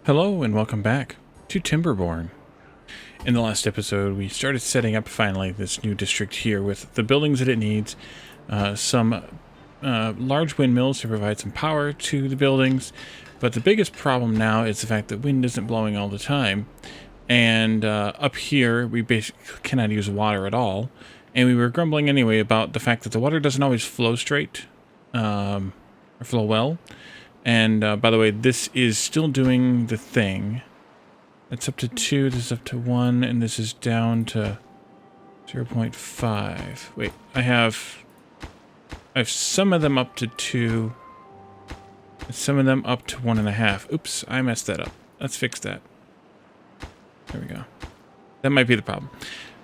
Hello and welcome back to Timberborn. In the last episode, we started setting up finally this new district here with the buildings that it needs, some large windmills to provide some power to the buildings, but the biggest problem now is the fact that wind isn't blowing all the time, and up here we basically cannot use water at all, and we were grumbling anyway about the fact that the water doesn't always flow straight, or flow well. And by the way, this is still doing the thing. It's up to 2, this is up to 1, and this is down to 0.5. Wait, I have some of them up to 2, and some of them up to 1.5. Oops, I messed that up. Let's fix that. There we go. That might be the problem.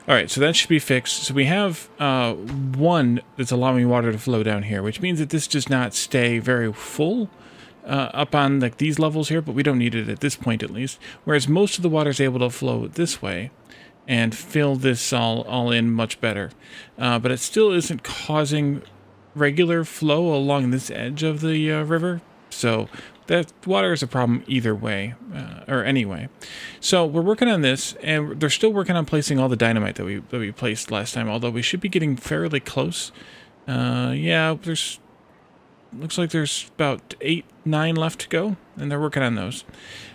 Alright, so that should be fixed. So we have 1 that's allowing water to flow down here, which means that this does not stay very full. Up on like these levels here, but we don't need it at this point at least. Whereas most of the water is able to flow this way and fill this all in much better. But it still isn't causing regular flow along this edge of the river. So that water is a problem either way, or anyway. So we're working on this, and they're still working on placing all the dynamite that we placed last time. Although we should be getting fairly close. Yeah, looks like there's about 8, 9 left to go, and they're working on those.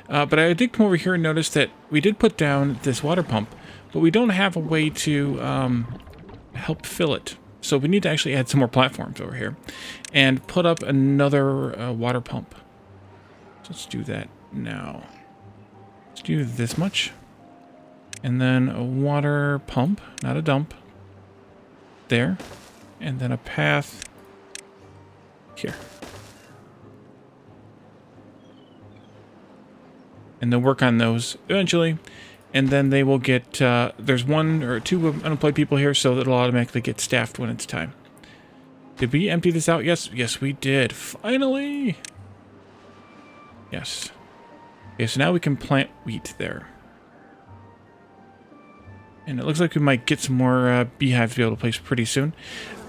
But I did come over here and notice that we did put down this water pump, but we don't have a way to help fill it. So we need to actually add some more platforms over here and put up another water pump. So let's do that now. Let's do this much. And then a water pump, not a dump. There. And then a path here. And they'll work on those eventually, and then they will get, there's 1 or 2 unemployed people here, so it'll automatically get staffed when it's time. Did we empty this out? Yes we did. Finally! Yes. Okay, so now we can plant wheat there. And it looks like we might get some more beehives to be able to place pretty soon.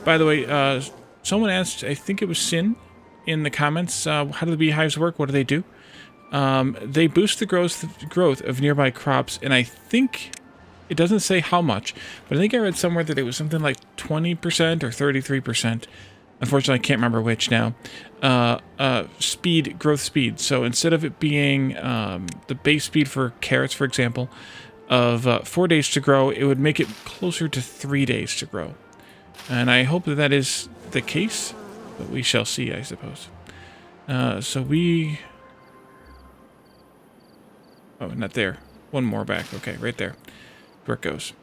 By the way, someone asked, I think it was Sin, in the comments, how do the beehives work? What do they do? They boost the growth of nearby crops, and I think, it doesn't say how much, but I think I read somewhere that it was something like 20% or 33%. Unfortunately, I can't remember which now. Growth speed. So instead of it being the base speed for carrots, for example, of 4 days to grow, it would make it closer to 3 days to grow. And I hope that that is the case, but we shall see, I suppose. So we... Oh, not there. 1 more back. Okay, right there. Where it goes.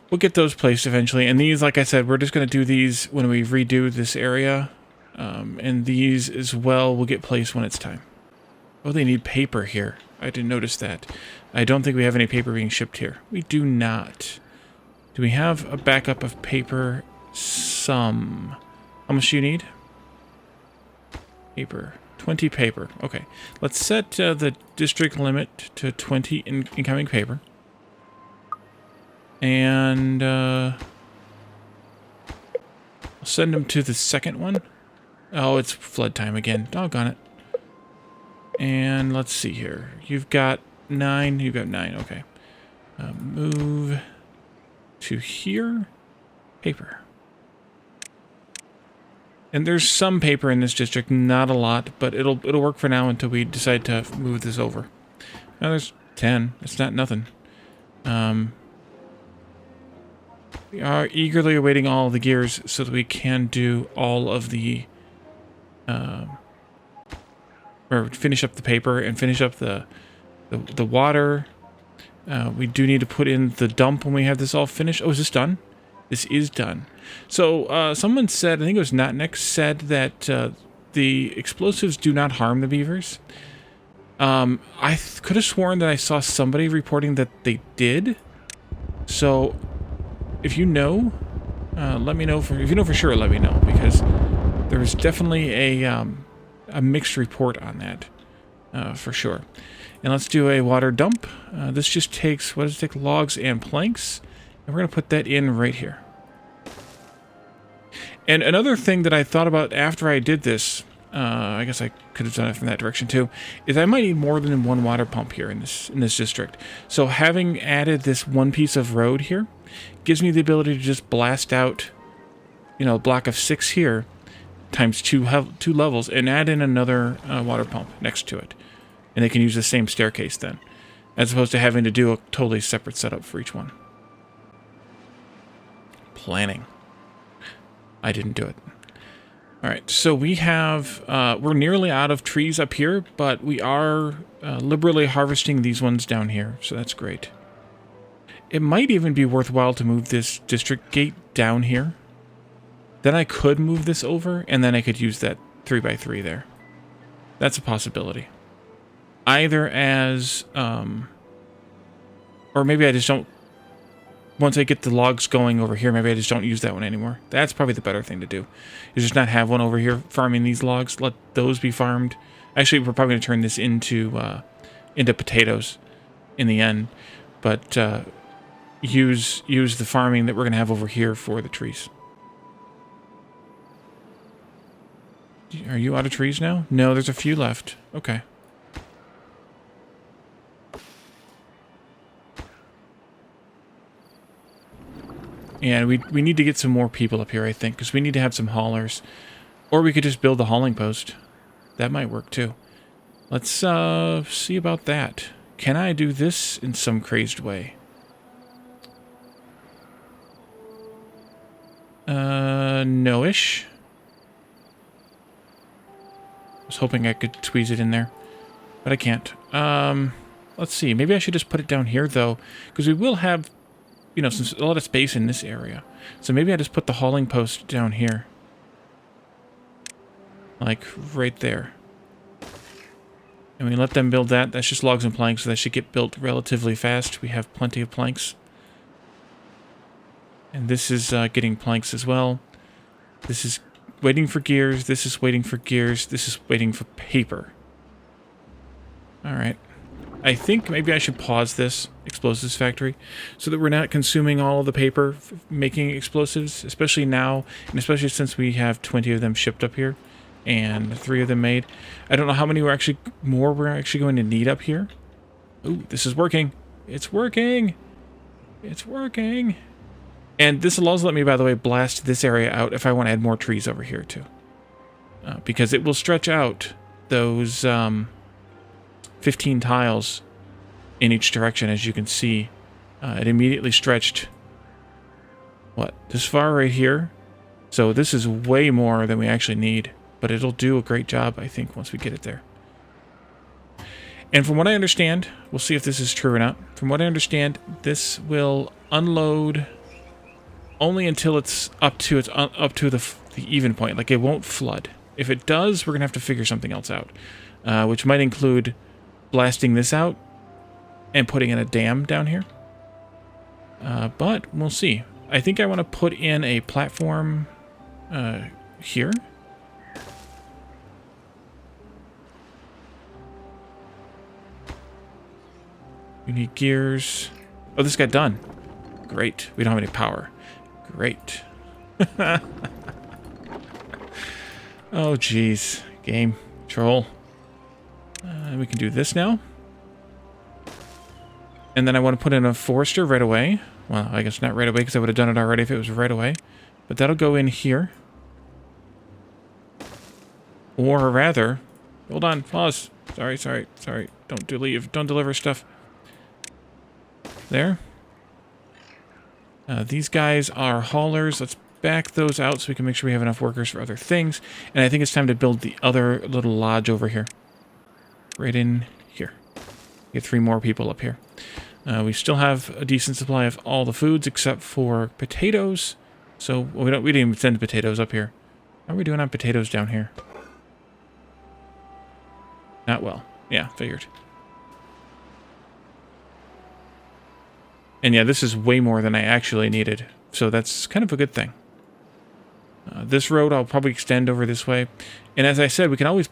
We'll get those placed eventually. And these, like I said, we're just going to do these when we redo this area. And these as well will get placed when it's time. Oh, they need paper here. I didn't notice that. I don't think we have any paper being shipped here. We do not. Do we have a backup of paper? Some. How much do you need? Paper. 20 paper. Okay. Let's set the district limit to 20 incoming paper. And I'll send them to the second one. Oh, it's flood time again. Doggone it. And let's see here. You've got 9. You've got 9. Okay. Move to here. Paper. And there's some paper in this district, not a lot, but it'll work for now until we decide to move this over. Now there's 10. It's not nothing. We are eagerly awaiting all the gears so that we can do all of the or finish up the paper and finish up the water. We do need to put in the dump when we have this all finished. Oh, is this done? This is done. So someone said, I think it was Notnex, said that the explosives do not harm the beavers. I could have sworn that I saw somebody reporting that they did. So if you know, let me know. If you know for sure, let me know, because there was definitely a mixed report on that, for sure. And let's do a water dump. This just takes, what does it take? Logs and planks. And we're going to put that in right here. And another thing that I thought about after I did this I guess I could have done it from that direction too, is I might need more than one water pump here in this district. So having added this one piece of road here gives me the ability to just blast out, you know, a block of 6 here times two levels and add in another water pump next to it. And they can use the same staircase then, as opposed to having to do a totally separate setup for each one. Planning. I didn't do it. All right, so we have, we're nearly out of trees up here, but we are liberally harvesting these ones down here, so that's great. It might even be worthwhile to move this district gate down here. Then I could move this over, and then I could use that 3x3 there. That's a possibility. Either as, or maybe I just don't, once I get the logs going over here, maybe I just don't use that one anymore. That's probably the better thing to do, is just not have one over here farming these logs. Let those be farmed. Actually, we're probably going to turn this into potatoes in the end, but use the farming that we're going to have over here for the trees. Are you out of trees now? No, there's a few left. Okay. And we need to get some more people up here, I think, because we need to have some haulers. Or we could just build the hauling post. That might work, too. Let's see about that. Can I do this in some crazed way? No-ish. I was hoping I could squeeze it in there, but I can't. Let's see. Maybe I should just put it down here, though, because we will have, you know, a lot of space in this area. So maybe I just put the hauling post down here. Like, right there. And we let them build that. That's just logs and planks, so that should get built relatively fast. We have plenty of planks. And this is getting planks as well. This is waiting for gears. This is waiting for gears. This is waiting for paper. Alright. I think maybe I should pause this explosives factory so that we're not consuming all of the paper making explosives, especially now, and especially since we have 20 of them shipped up here and 3 of them made. I don't know how many we're actually going to need up here. Ooh, this is working. It's working. It's working. And this will also let me, by the way, blast this area out if I want to add more trees over here too. Because it will stretch out those 15 tiles in each direction, as you can see. It immediately stretched, what, this far right here? So this is way more than we actually need, but it'll do a great job, I think, once we get it there. And from what I understand, we'll see if this is true or not. From what I understand, this will unload only until it's up to the even point. Like, it won't flood. If it does, we're gonna have to figure something else out, which might include blasting this out and putting in a dam down here. But we'll see. I think I want to put in a platform here. We need gears. Oh, this got done. Great. We don't have any power. Great. Oh, geez. Game. Troll. We can do this now. And then I want to put in a forester right away. Well, I guess not right away because I would have done it already if it was right away. But that'll go in here. Or rather... Hold on. Pause. Sorry. Don't leave. Don't deliver stuff. There. These guys are haulers. Let's back those out so we can make sure we have enough workers for other things. And I think it's time to build the other little lodge over here. Right in here. Get 3 more people up here. We still have a decent supply of all the foods except for potatoes. So we didn't even send potatoes up here. How are we doing on potatoes down here? Not well. Yeah, figured. And yeah, this is way more than I actually needed. So that's kind of a good thing. This road I'll probably extend over this way. And as I said, we can always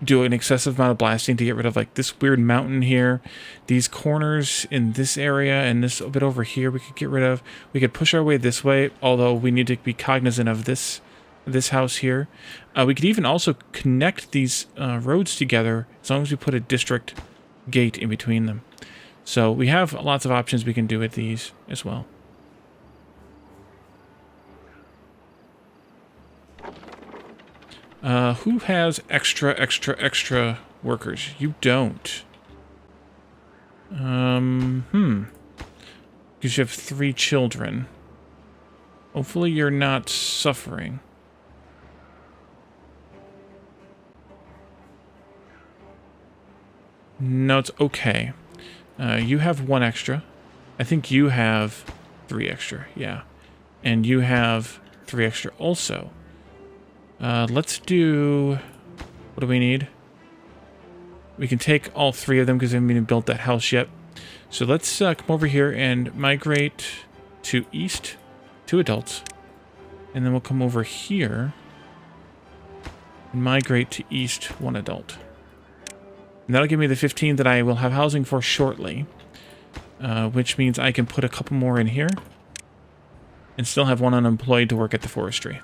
do an excessive amount of blasting to get rid of like this weird mountain here. These corners in this area and this bit over here we could get rid of. We could push our way this way, although we need to be cognizant of this this house here. We could even also connect these roads together as long as we put a district gate in between them. So we have lots of options we can do with these as well. Who has extra workers? You don't. Because you have 3 children. Hopefully you're not suffering. No, it's okay. You have 1 extra. I think you have 3 extra, yeah. And you have 3 extra also. Let's do... What do we need? We can take all 3 of them because I haven't even built that house yet. So let's come over here and migrate to east, 2 adults. And then we'll come over here and migrate to east, 1 adult. And that'll give me the 15 that I will have housing for shortly. Which means I can put a couple more in here and still have 1 unemployed to work at the forestry.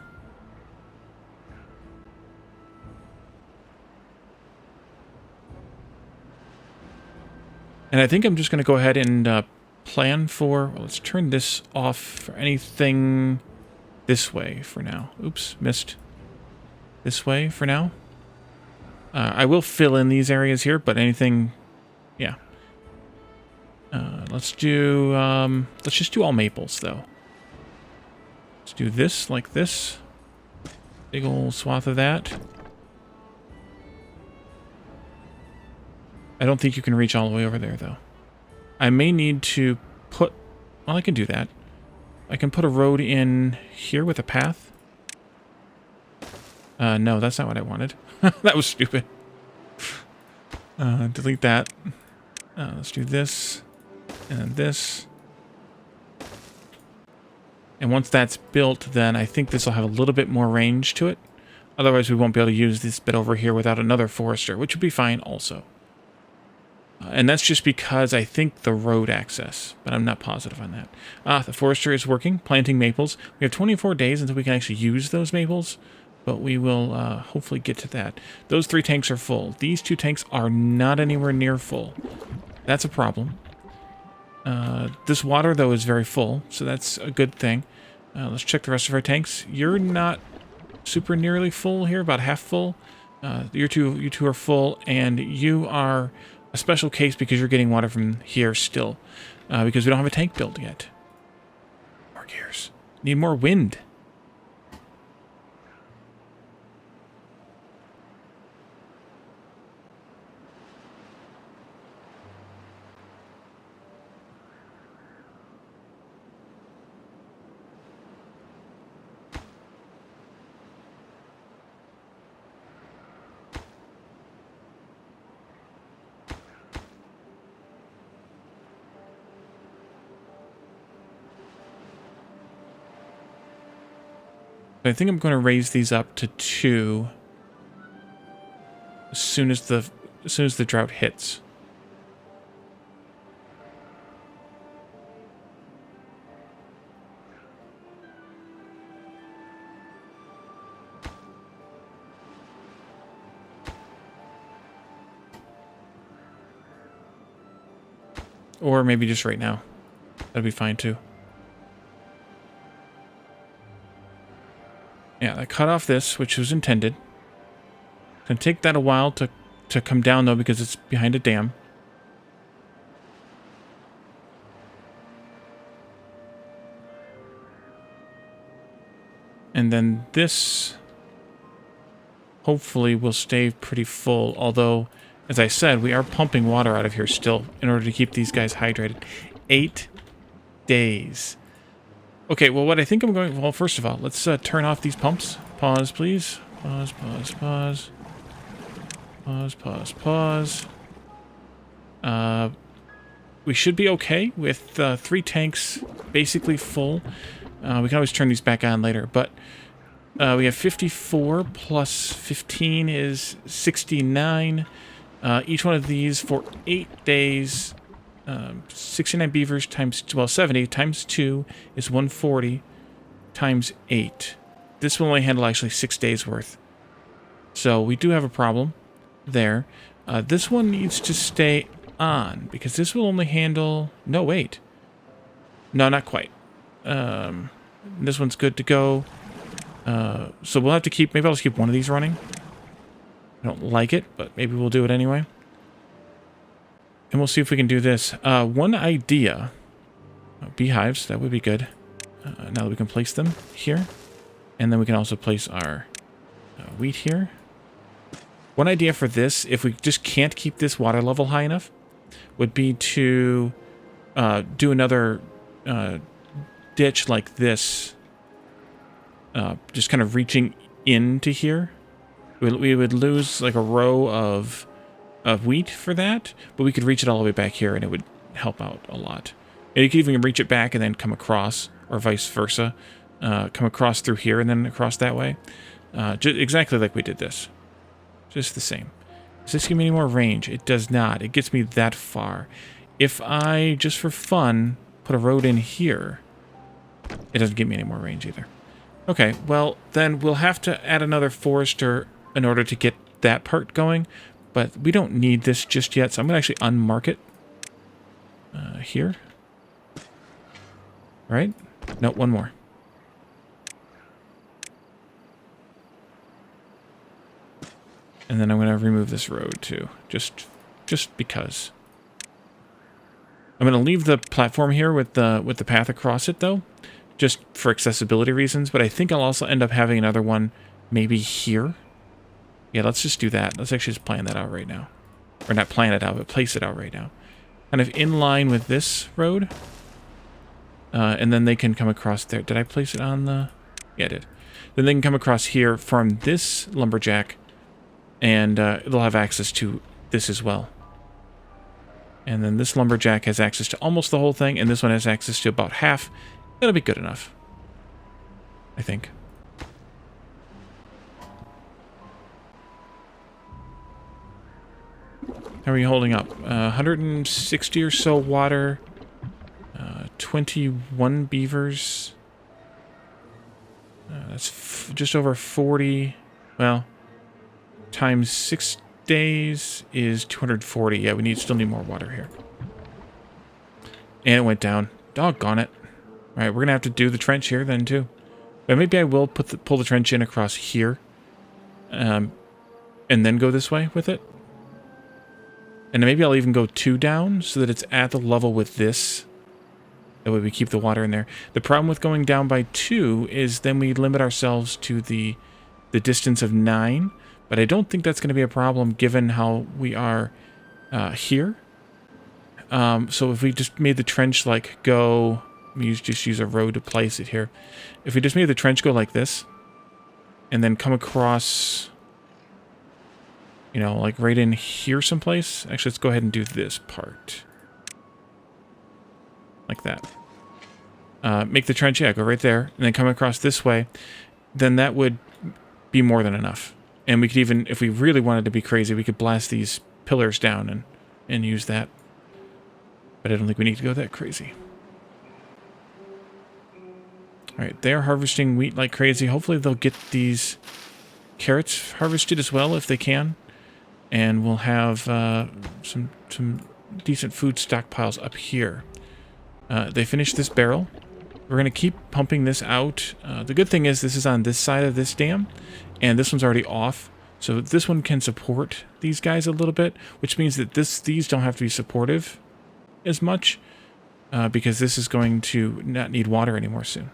And I think I'm just going to go ahead and plan for... Well, let's turn this off for anything this way for now. Oops, missed. This way for now. I will fill in these areas here, but anything... Yeah. Let's do... let's just do all maples, though. Let's do this like this. Big old swath of that. I don't think you can reach all the way over there, though. I may need to put... Well, I can do that. I can put a road in here with a path. No, that's not what I wanted. That was stupid. Delete that. Let's do this. And then this. And once that's built, then I think this will have a little bit more range to it. Otherwise, we won't be able to use this bit over here without another forester, which would be fine also. And that's just because I think the road access, but I'm not positive on that. The forester is working, planting maples. We have 24 days until we can actually use those maples, but we will hopefully get to that. Those 3 tanks are full. These 2 tanks are not anywhere near full. That's a problem. This water, though, is very full, so that's a good thing. Let's check the rest of our tanks. You're not super nearly full here, about half full. You two are full, and you are a special case because you're getting water from here still, because we don't have a tank built yet. More gears. Need more wind. I think I'm going to raise these up to 2 as soon as the drought hits. Or maybe just right now. That'd be fine too. Yeah, I cut off this, which was intended. It's going to take that a while to come down, though, because it's behind a dam. And then this, hopefully, will stay pretty full. Although, as I said, we are pumping water out of here still in order to keep these guys hydrated. 8 days. Okay, well, what I think I'm going... Well, first of all, let's turn off these pumps. Pause, please. Pause, pause, pause. Pause, pause, pause. We should be okay with 3 tanks basically full. We can always turn these back on later, but we have 54 plus 15 is 69. Each one of these for 8 days... 69 beavers times, well, 70 times 2 is 140 times 8. this will only handle actually 6 days worth. So we do have a problem there. This one needs to stay on because this will only handle... No, wait. No, not quite. This one's good to go. So we'll have to keep... Maybe I'll just keep one of these running. I don't like it, but maybe we'll do it anyway. And we'll see if we can do this. One idea... beehives, that would be good. Now that we can place them here. And then we can also place our wheat here. One idea for this, if we just can't keep this water level high enough, would be to do another ditch like this. Just kind of reaching into here. We would lose like a row of wheat for that, but we could reach it all the way back here and it would help out a lot. And you could even reach it back and then come across, or vice versa. Come across through here and then across that way. Just exactly like we did this. Just the same. Does this give me any more range? It does not. It gets me that far. If I, just for fun, put a road in here, it doesn't give me any more range either. Okay, well, then we'll have to add another forester in order to get that part going. But we don't need this just yet, so I'm going to actually unmark it. Here. Right? No, one more. And then I'm going to remove this road too, just because. I'm going to leave the platform here with the path across it though, just for accessibility reasons. But I think I'll also end up having another one maybe here. Yeah, let's just do that. Let's actually just plan that out right now, or not plan it out, but place it out right now, kind of in line with this road. And then they can come across there. Did I place it on the? Yeah, I did. Then they can come across here from this lumberjack. And they'll have access to this as well. And then this lumberjack has access to almost the whole thing, and this one has access to about half. That'll be good enough, I think. How are you holding up? 160 or so water. 21 beavers. That's just over 40. Well... times 6 days is 240. Yeah, we still need more water here. And it went down. Doggone it. All right, we're going to have to do the trench here then too. But maybe I will pull the trench in across here. And then go this way with it. And maybe I'll even go 2 down so that it's at the level with this. That way we keep the water in there. The problem with going down by 2 is then we limit ourselves to the distance of 9. But I don't think that's going to be a problem given how we are here. So if we just made the trench like go... just use a road to place it here. If we just made the trench go like this, and then come across, you know, like right in here someplace. Actually, let's go ahead and do this part. Like that. Make the trench, yeah, go right there, and then come across this way. Then that would be more than enough. And we could even, if we really wanted to be crazy, we could blast these pillars down and use that. But I don't think we need to go that crazy. Alright, they're harvesting wheat like crazy. Hopefully they'll get these carrots harvested as well if they can. And we'll have some decent food stockpiles up here. They finished this barrel. We're going to keep pumping this out. The good thing is this is on this side of this dam. And this one's already off. So this one can support these guys a little bit. Which means that these don't have to be supportive as much. Because this is going to not need water anymore soon.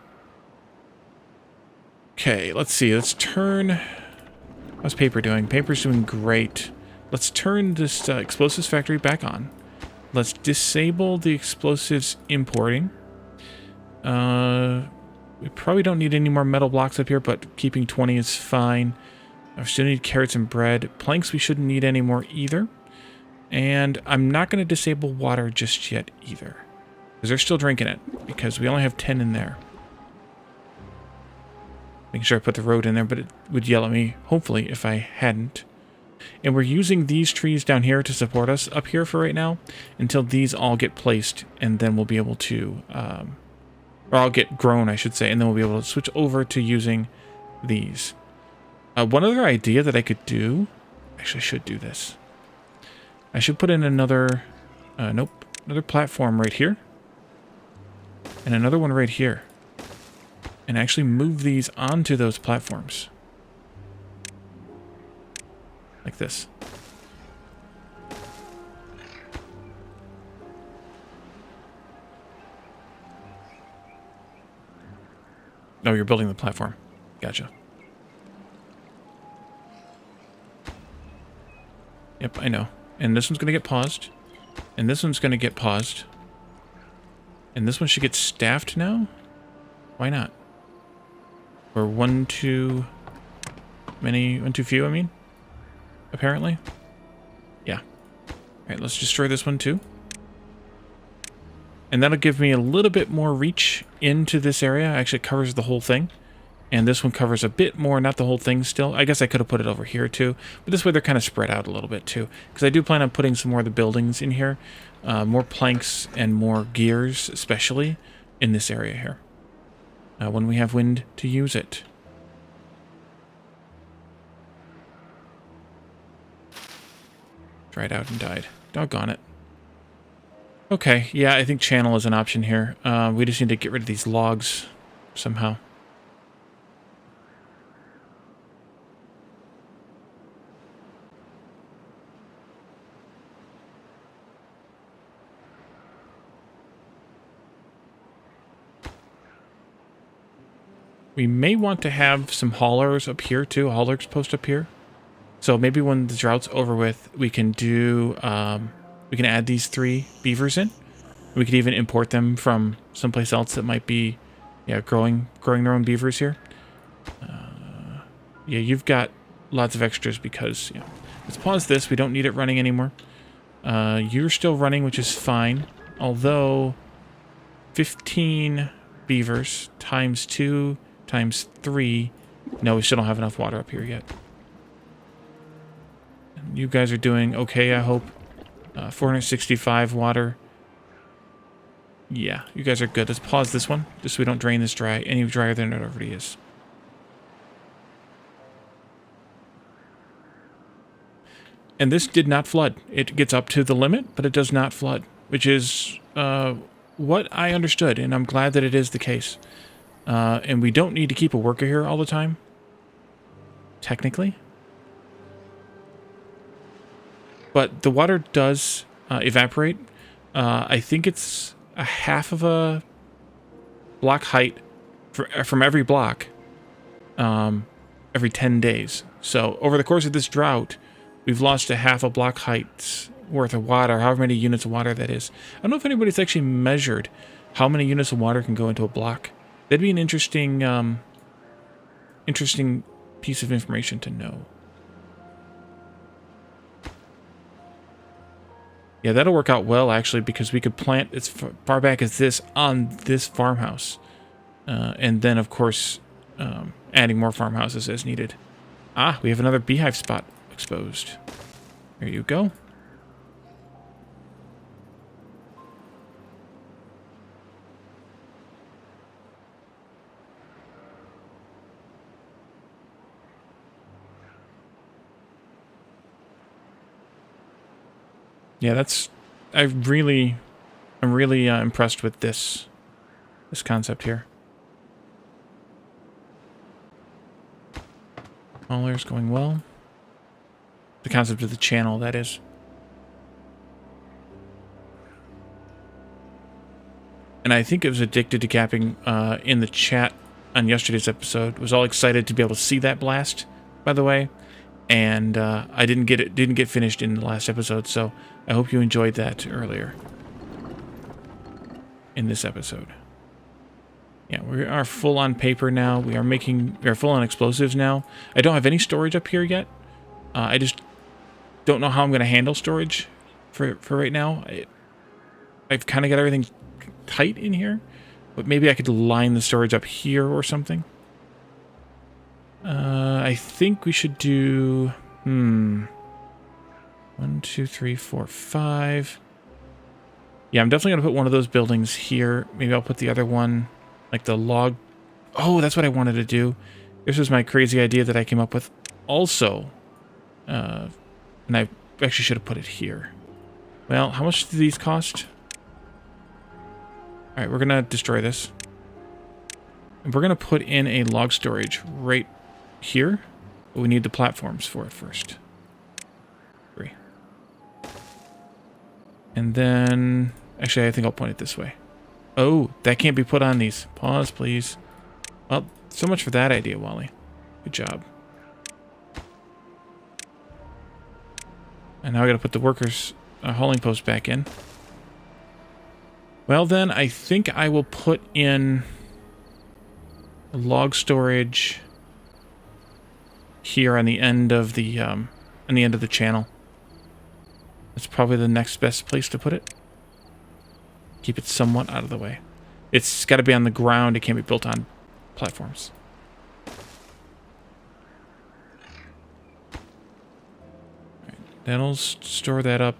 Okay, let's see. Let's turn... How's paper doing? Paper's doing great. Let's turn this explosives factory back on. Let's disable the explosives importing. We probably don't need any more metal blocks up here, but keeping 20 is fine. I still need carrots and bread. Planks we shouldn't need any more either. And I'm not going to disable water just yet either. Because they're still drinking it. Because we only have 10 in there. Making sure I put the road in there, but it would yell at me, hopefully, if I hadn't. And we're using these trees down here to support us up here for right now. Until these all get placed. And then we'll be able to... or I'll get grown, I should say. And then we'll be able to switch over to using these. One other idea that I could do... Actually, I should do this. I should put in another... nope. Another platform right here. And another one right here. And actually move these onto those platforms. Like this. Oh, you're building the platform. Gotcha. Yep, I know. And this one's going to get paused. And this one's going to get paused. And this one should get staffed now? Why not? Or one too few, I mean? Apparently. Yeah. Alright, let's destroy this one too. And that'll give me a little bit more reach into this area. Actually, it covers the whole thing. And this one covers a bit more, not the whole thing still. I guess I could have put it over here too. But this way they're kind of spread out a little bit too. Because I do plan on putting some more of the buildings in here. More planks and more gears, especially in this area here. When we have wind to use it. Dried out and died. Doggone it. Okay, yeah, I think channel is an option here. We just need to get rid of these logs somehow. We may want to have some haulers up here too, a haulers post up here. So maybe when the drought's over with, we can do, we can add these 3 beavers in. We could even import them from someplace else that might be, yeah, growing their own beavers here. Yeah, you've got lots of extras because, yeah. Let's pause this. We don't need it running anymore. You're still running, which is fine. Although, 15 beavers times 2 times 3. No, we still don't have enough water up here yet. You guys are doing okay, I hope. 465 water. Yeah, you guys are good. Let's pause this one, just so we don't drain this dry any drier than it already is. And this did not flood. It gets up to the limit, but it does not flood, which is what I understood, and I'm glad that it is the case. And we don't need to keep a worker here all the time, technically. But the water does evaporate. I think it's a half of a block height from every block every 10 days. So over the course of this drought, we've lost a half a block height worth of water, however many units of water that is. I don't know if anybody's actually measured how many units of water can go into a block. That'd be an interesting, interesting piece of information to know. Yeah, that'll work out well, actually, because we could plant as far back as this on this farmhouse. And then, of course, adding more farmhouses as needed. Ah, we have another beehive spot exposed. There you go. Yeah, that's... I'm really impressed with this concept here. Hauler's going well. The concept of the channel, that is. And I think it was Addicted to Capping in the chat on yesterday's episode. Was all excited to be able to see that blast, by the way. And I didn't get finished in the last episode, so I hope you enjoyed that earlier in this episode. Yeah, we are full on paper now. We are full on explosives now. I don't have any storage up here yet. I just don't know how I'm going to handle storage for right now. I've kind of got everything tight in here, but maybe I could line the storage up here or something. I think we should do... 1, 2, 3, 4, 5. Yeah, I'm definitely going to put one of those buildings here. Maybe I'll put the other one, like the log... Oh, that's what I wanted to do, This was my crazy idea that I came up with also. And I actually should have put it here. Well, how much do these cost? Alright, we're going to destroy this. And we're going to put in a log storage right here. But we need the platforms for it first. 3. And then... Actually, I think I'll point it this way. Oh, that can't be put on these. Pause, please. Well, so much for that idea, Wally. Good job. And now I gotta put the workers' hauling post back in. Well then, I think I will put in log storage here on the end of the channel. That's probably the next best place to put it. Keep it somewhat out of the way. It's got to be on the ground. It can't be built on platforms. Right, that'll store that up.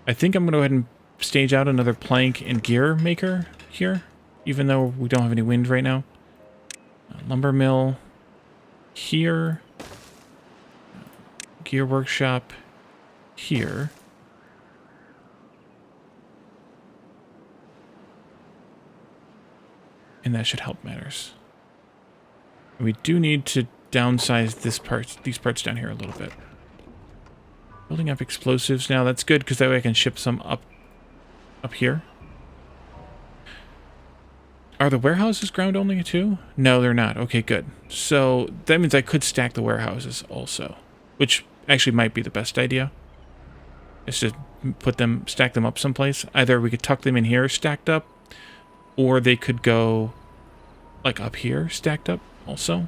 I think I'm going to go ahead and stage out another plank and gear maker here, even though we don't have any wind right now. Lumber mill here. Gear workshop here. And that should help matters. We do need to downsize these parts down here a little bit. Building up explosives now. That's good because that way I can ship some up here. Are the warehouses ground only too? No, they're not. Okay, good. So that means I could stack the warehouses also, which actually might be the best idea. Is to stack them up someplace. Either we could tuck them in here stacked up, or they could go like up here stacked up also,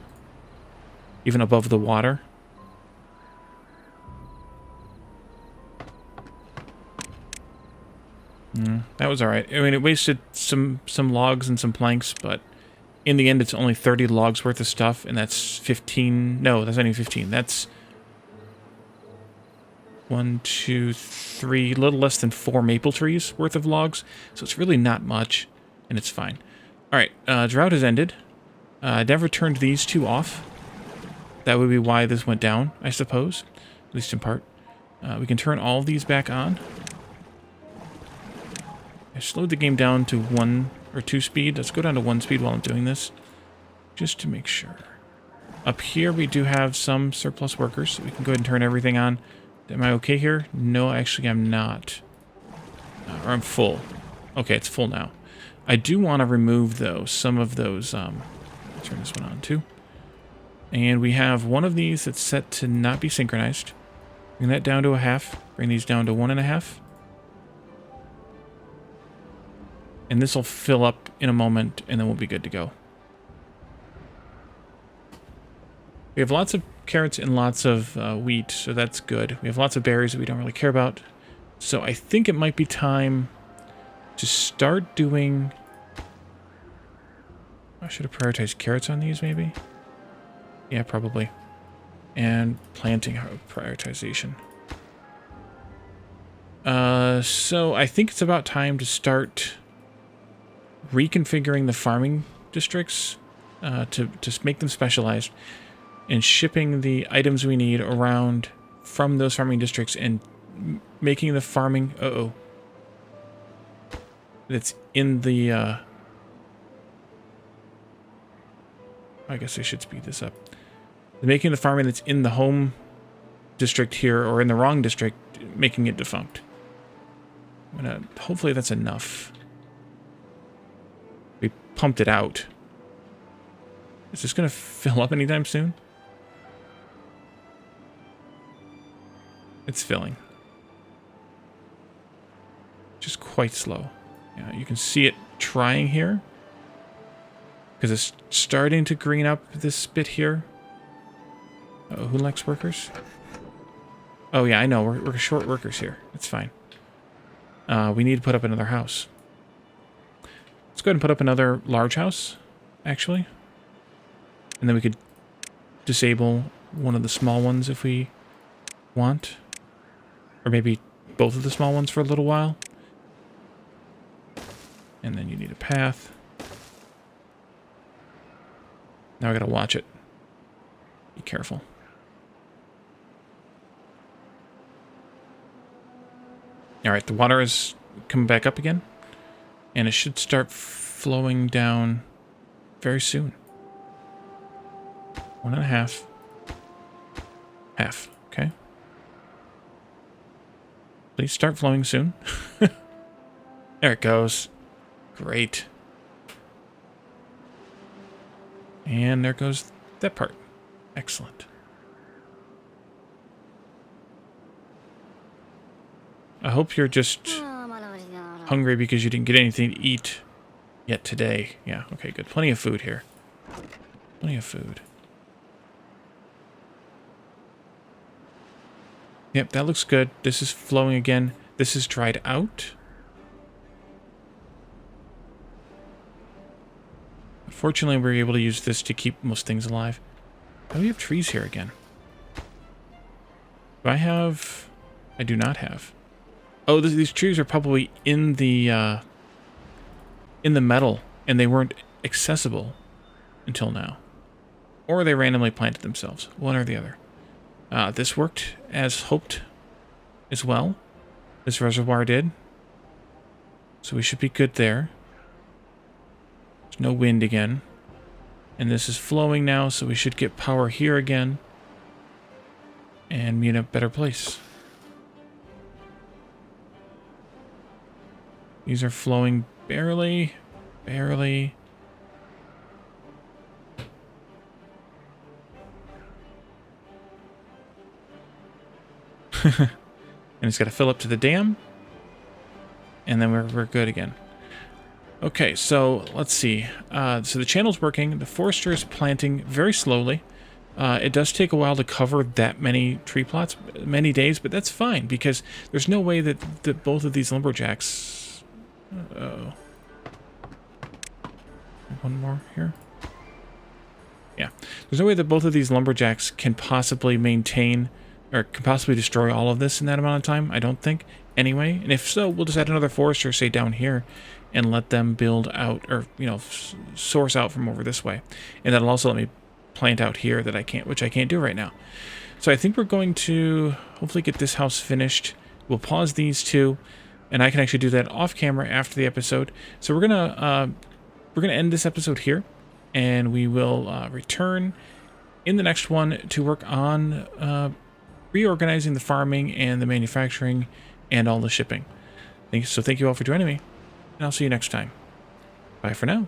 even above the water. That was alright. I mean, it wasted some logs and some planks, but in the end it's only 30 logs worth of stuff, and that's 15... No, that's not even 15. That's 1, 2, 3... a little less than 4 maple trees worth of logs, so it's really not much, and it's fine. Alright, drought has ended. I never turned these two off. That would be why this went down, I suppose. At least in part. We can turn all of these back on. I slowed the game down to 1 or 2 speed. Let's go down to 1 speed while I'm doing this, just to make sure. Up here we do have some surplus workers, so we can go ahead and turn everything on. Am I okay here? No, actually I'm not. Or I'm full. Okay, it's full now. I do want to remove, though, some of those... I'll turn this one on, too. And we have one of these that's set to not be synchronized. Bring that down to 1/2. Bring these down to 1.5. And this will fill up in a moment, and then we'll be good to go. We have lots of carrots and lots of wheat, so that's good. We have lots of berries that we don't really care about. So I think it might be time to start doing... I should have prioritized carrots on these, maybe? Yeah, probably. And planting prioritization. So I think it's about time to start reconfiguring the farming districts to make them specialized, and shipping the items we need around from those farming districts, and making the farming... that's in the... I guess I should speed this up. Making the farming that's in the home district here, or in the wrong district, making it defunct. Hopefully that's enough. We pumped it out. Is this going to fill up anytime soon? It's filling. Just quite slow. Yeah, you can see it trying here, because it's starting to green up this bit here. Uh-oh, who likes workers? Oh yeah, I know. We're short workers here. It's fine. We need to put up another house. Let's go ahead and put up another large house, actually. And then we could disable one of the small ones if we want. Or maybe both of the small ones for a little while. And then you need a path. Now I gotta watch it. Be careful. Alright, the water is coming back up again. And it should start flowing down very soon. 1.5. Half. Okay. Please start flowing soon. There it goes. Great. And there goes that part. Excellent. I hope you're just hungry because you didn't get anything to eat yet today. Yeah, okay, good. Plenty of food here. Plenty of food. Yep, that looks good. This is flowing again. This is dried out. Fortunately, we were able to use this to keep most things alive. Oh, we have trees here again. Do I have... I do not have. Oh, these trees are probably in the metal, and they weren't accessible until now. Or they randomly planted themselves. One or the other. This worked as hoped as well. This reservoir did. So we should be good there. There's no wind again. And this is flowing now, so we should get power here again. And be in a better place. These are flowing barely. Barely. And it's got to fill up to the dam. And then we're good again. Okay, so let's see. So the channel's working. The forester is planting very slowly. It does take a while to cover that many tree plots, many days, but that's fine because there's no way that both of these lumberjacks... Uh-oh. One more here. Yeah. There's no way that both of these lumberjacks can possibly maintain or can possibly destroy all of this in that amount of time, I don't think. Anyway, and if so, we'll just add another forester, say down here, and let them build out, or, you know, source out from over this way. And that'll also let me plant out here that I can't, which I can't do right now. So I think we're going to hopefully get this house finished. We'll pause these two, and I can actually do that off camera after the episode. So we're gonna end this episode here, and we will return in the next one to work on reorganizing the farming and the manufacturing and all the shipping. So thank you all for joining me, and I'll see you next time. Bye for now.